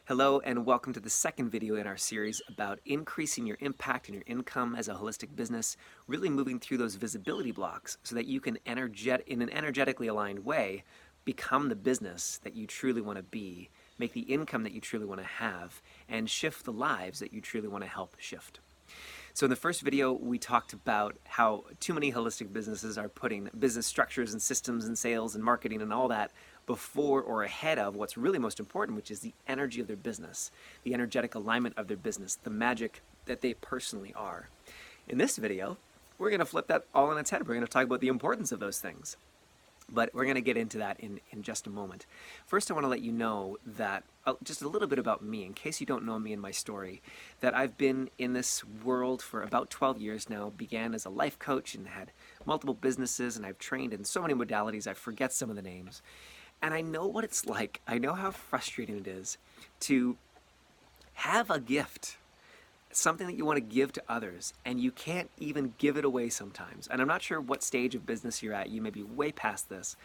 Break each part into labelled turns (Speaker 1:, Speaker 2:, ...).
Speaker 1: Hello and welcome to the second video in our series about increasing your impact and your income as a holistic business, really moving through those visibility blocks so that you can in an energetically aligned way become the business that you truly want to be, make the income that you truly want to have, and shift the lives that you truly want to help shift. So in the first video, we talked about how too many holistic businesses are putting business structures and systems and sales and marketing and all that before or ahead of what's really most important, which is the energy of their business, the energetic alignment of their business, the magic that they personally are. In this video, we're going to flip that all on its head. We're going to talk about the importance of those things. But we're going to get into that in just a moment. First, I want to let you know that just a little bit about me, in case you don't know me and my story, that I've been in this world for about 12 years now, began as a life coach and had multiple businesses, and I've trained in so many modalities, I forget some of the names. And I know what it's like. I know how frustrating it is to have a gift, something that you want to give to others, and you can't even give it away sometimes. And I'm not sure what stage of business you're at. You may be way past this.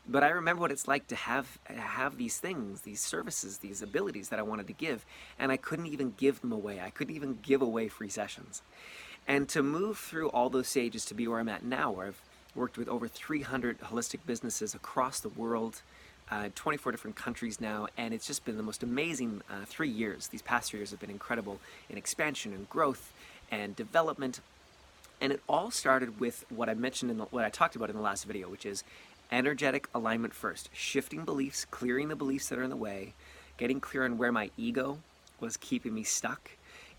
Speaker 1: But I remember what it's like to have these things, these services, these abilities that I wanted to give, and I couldn't even give them away. I couldn't even give away free sessions. And to move through all those stages to be where I'm at now, where I've worked with over 300 holistic businesses across the world, 24 different countries now, and it's just been the most amazing 3 years. These past 3 years have been incredible in expansion and growth and development. And it all started with what I mentioned what I talked about in the last video, which is energetic alignment first. Shifting beliefs, clearing the beliefs that are in the way, getting clear on where my ego was keeping me stuck,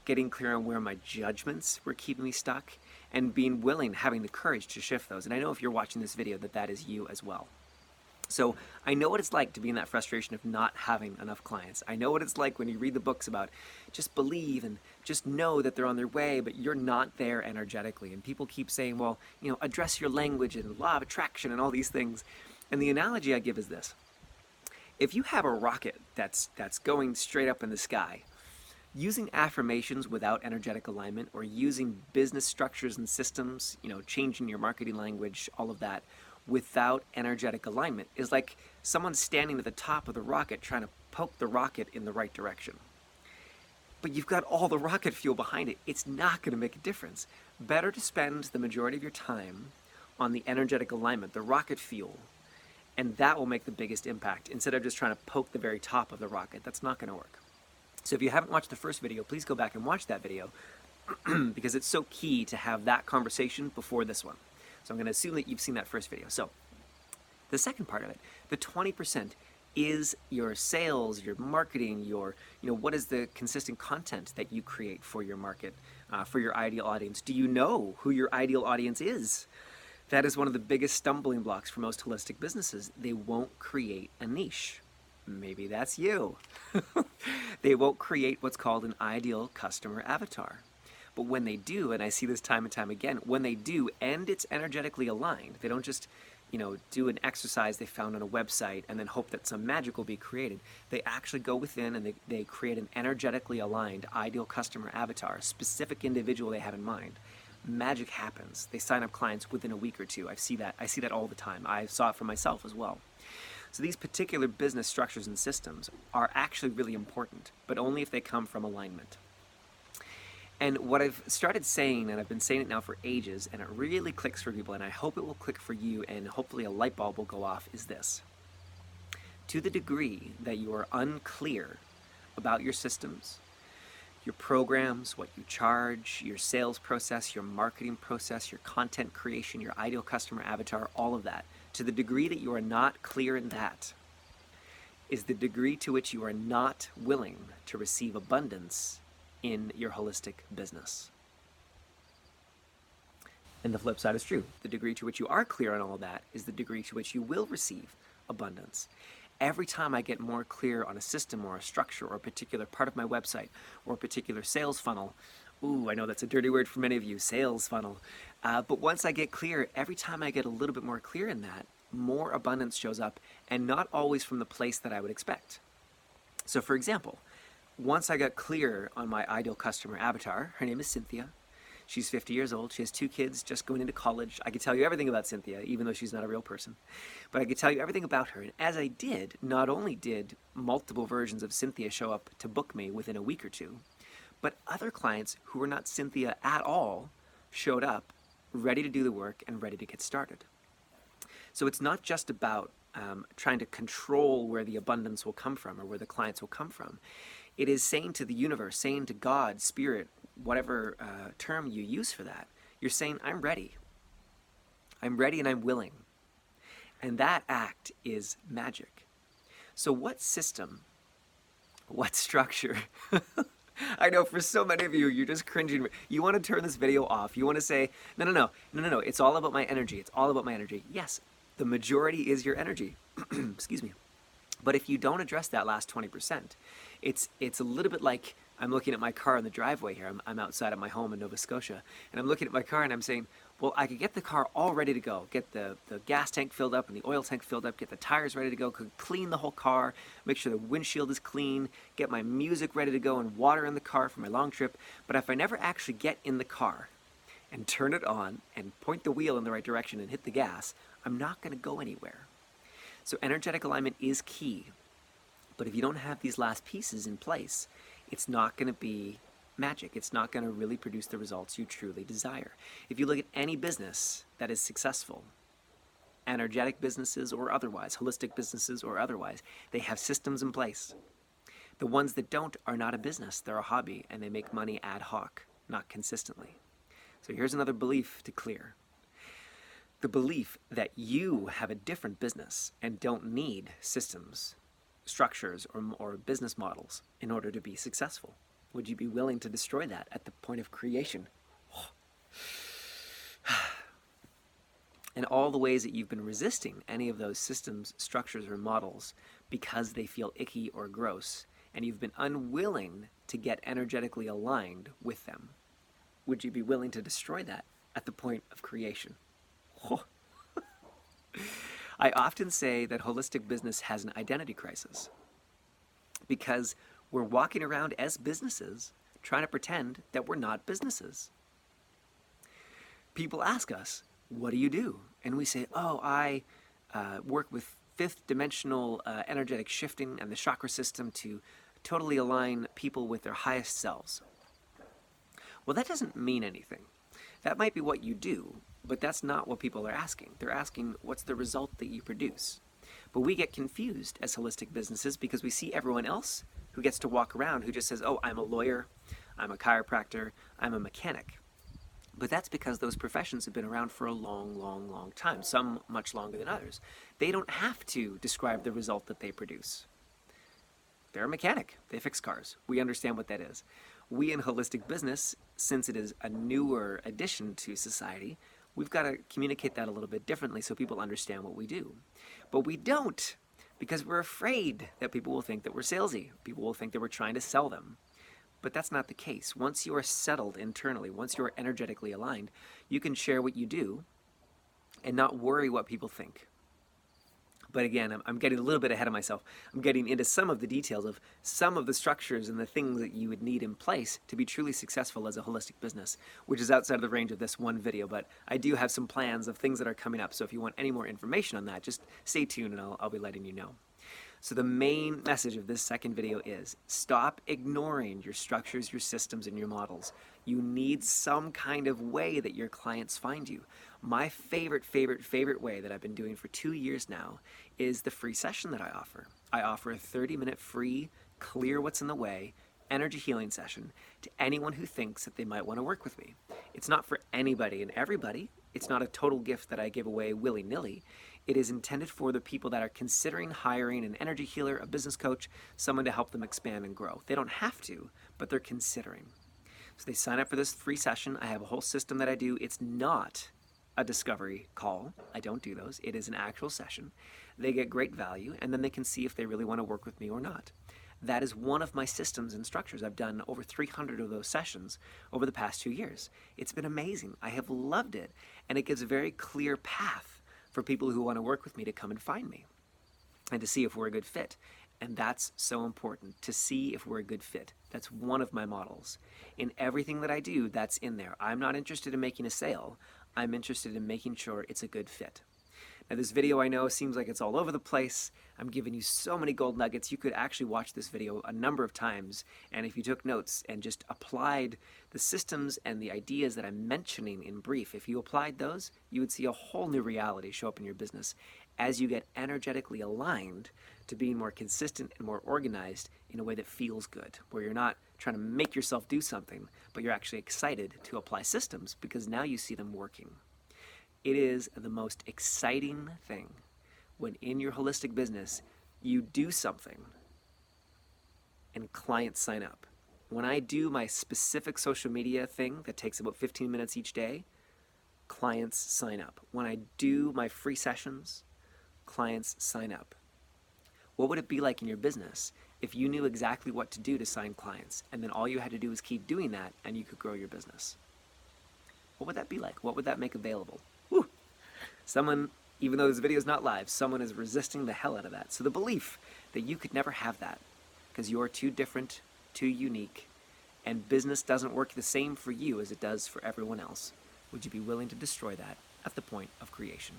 Speaker 1: getting clear on where my judgments were keeping me stuck, and being willing, having the courage to shift those. And I know if you're watching this video that is you as well. So I know what it's like to be in that frustration of not having enough clients. I know what it's like when you read the books about just believe and just know that they're on their way, but you're not there energetically. And people keep saying, well, address your language and law of attraction and all these things. And the analogy I give is this. If you have a rocket that's going straight up in the sky, using affirmations without energetic alignment, or using business structures and systems, changing your marketing language, all of that, without energetic alignment is like someone standing at the top of the rocket trying to poke the rocket in the right direction. But you've got all the rocket fuel behind it. It's not going to make a difference. Better to spend the majority of your time on the energetic alignment, the rocket fuel, and that will make the biggest impact instead of just trying to poke the very top of the rocket. That's not going to work. So if you haven't watched the first video, please go back and watch that video because it's so key to have that conversation before this one. So I'm going to assume that you've seen that first video. So the second part of it, the 20%, is your sales, your marketing, your, what is the consistent content that you create for your market, for your ideal audience? Do you know who your ideal audience is? That is one of the biggest stumbling blocks for most holistic businesses. They won't create a niche. Maybe that's you. They won't create what's called an ideal customer avatar. But when they do, and I see this time and time again, when they do, and it's energetically aligned, they don't just, do an exercise they found on a website and then hope that some magic will be created. They actually go within and they create an energetically aligned ideal customer avatar, a specific individual they have in mind. Magic happens. They sign up clients within a week or two. I see that all the time. I saw it for myself as well. So these particular business structures and systems are actually really important, but only if they come from alignment. And what I've started saying, and I've been saying it now for ages, and it really clicks for people, and I hope it will click for you, and hopefully a light bulb will go off, is this. To the degree that you are unclear about your systems, your programs, what you charge, your sales process, your marketing process, your content creation, your ideal customer avatar, all of that, to the degree that you are not clear in that, is the degree to which you are not willing to receive abundance in your holistic business. And the flip side is true. The degree to which you are clear on all of that is the degree to which you will receive abundance. Every time I get more clear on a system or a structure or a particular part of my website or a particular sales funnel, I know that's a dirty word for many of you, sales funnel. But once I get clear, every time I get a little bit more clear in that, more abundance shows up, and not always from the place that I would expect. So for example, once I got clear on my ideal customer avatar, her name is Cynthia. She's 50 years old. She has 2 kids just going into college. I could tell you everything about Cynthia, even though she's not a real person. But I could tell you everything about her. And as I did, not only did multiple versions of Cynthia show up to book me within a week or two, but other clients who were not Cynthia at all showed up ready to do the work and ready to get started. So it's not just about trying to control where the abundance will come from or where the clients will come from. It is saying to the universe, saying to God, Spirit, whatever term you use for that, you're saying, I'm ready. I'm ready and I'm willing. And that act is magic. So what system, what structure? I know for so many of you, you're just cringing. You want to turn this video off. You want to say, no. It's all about my energy. It's all about my energy. Yes, the majority is your energy. Excuse me. But if you don't address that last 20%, it's a little bit like I'm looking at my car in the driveway here. I'm outside of my home in Nova Scotia, and I'm looking at my car and I'm saying, well, I could get the car all ready to go, get the gas tank filled up and the oil tank filled up, get the tires ready to go, could clean the whole car, make sure the windshield is clean, get my music ready to go and water in the car for my long trip. But if I never actually get in the car and turn it on and point the wheel in the right direction and hit the gas, I'm not going to go anywhere. So energetic alignment is key. But if you don't have these last pieces in place, it's not going to be magic. It's not going to really produce the results you truly desire. If you look at any business that is successful, energetic businesses or otherwise, holistic businesses or otherwise, they have systems in place. The ones that don't are not a business. They're a hobby, and they make money ad hoc, not consistently. So here's another belief to clear. The belief that you have a different business and don't need systems, structures, or business models in order to be successful. Would you be willing to destroy that at the point of creation? And all the ways that you've been resisting any of those systems, structures, or models because they feel icky or gross, and you've been unwilling to get energetically aligned with them. Would you be willing to destroy that at the point of creation? I often say that holistic business has an identity crisis because we're walking around as businesses trying to pretend that we're not businesses. People ask us, what do you do? And we say, oh, I work with fifth dimensional energetic shifting and the chakra system to totally align people with their highest selves. Well, that doesn't mean anything. That might be what you do, but that's not what people are asking. They're asking, what's the result that you produce? But we get confused as holistic businesses because we see everyone else who gets to walk around who just says, oh, I'm a lawyer, I'm a chiropractor, I'm a mechanic. But that's because those professions have been around for a long time, some much longer than others. They don't have to describe the result that they produce. They're a mechanic. They fix cars. We understand what that is. We in holistic business, since it is a newer addition to society, we've got to communicate that a little bit differently so people understand what we do. But we don't, because we're afraid that people will think that we're salesy. People will think that we're trying to sell them. But that's not the case. Once you are settled internally, once you are energetically aligned, you can share what you do and not worry what people think. But again, I'm getting a little bit ahead of myself. I'm getting into some of the details of some of the structures and the things that you would need in place to be truly successful as a holistic business, which is outside of the range of this one video. But I do have some plans of things that are coming up. So if you want any more information on that, just stay tuned and I'll be letting you know. So the main message of this second video is stop ignoring your structures, your systems, and your models. You need some kind of way that your clients find you. My favorite way that I've been doing for 2 years now is the free session that I offer. I offer a 30-minute free, clear what's in the way, energy healing session to anyone who thinks that they might want to work with me. It's not for anybody and everybody. It's not a total gift that I give away willy-nilly. It is intended for the people that are considering hiring an energy healer, a business coach, someone to help them expand and grow. They don't have to, but they're considering. So they sign up for this free session. I have a whole system that I do. It's not a discovery call. I don't do those. It is an actual session. They get great value, and then they can see if they really want to work with me or not. That is one of my systems and structures. I've done over 300 of those sessions over the past 2 years. It's been amazing. I have loved it, and it gives a very clear path for people who want to work with me to come and find me and to see if we're a good fit. And that's so important to see if we're a good fit. That's one of my models. In everything that I do, that's in there. I'm not interested in making a sale. I'm interested in making sure it's a good fit. Now, this video, I know, seems like it's all over the place. I'm giving you so many gold nuggets. You could actually watch this video a number of times, and if you took notes and just applied the systems and the ideas that I'm mentioning in brief, if you applied those, you would see a whole new reality show up in your business as you get energetically aligned to being more consistent and more organized in a way that feels good, where you're not trying to make yourself do something, but you're actually excited to apply systems because now you see them working. It is the most exciting thing when in your holistic business you do something and clients sign up. When I do my specific social media thing that takes about 15 minutes each day, clients sign up. When I do my free sessions, clients sign up. What would it be like in your business if you knew exactly what to do to sign clients and then all you had to do was keep doing that and you could grow your business? What would that be like? What would that make available? Whew. Someone, even though this video is not live, someone is resisting the hell out of that. So the belief that you could never have that because you're too different, too unique, and business doesn't work the same for you as it does for everyone else, would you be willing to destroy that at the point of creation?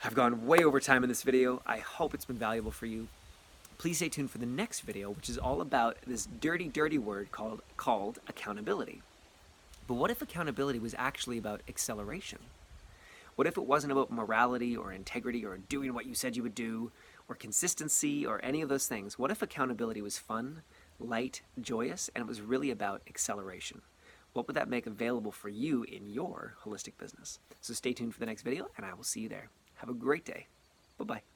Speaker 1: I've gone way over time in this video. I hope it's been valuable for you. Please stay tuned for the next video, which is all about this dirty, dirty word called accountability. But what if accountability was actually about acceleration? What if it wasn't about morality or integrity or doing what you said you would do or consistency or any of those things? What if accountability was fun, light, joyous, and it was really about acceleration? What would that make available for you in your holistic business? So stay tuned for the next video, and I will see you there. Have a great day. Bye-bye.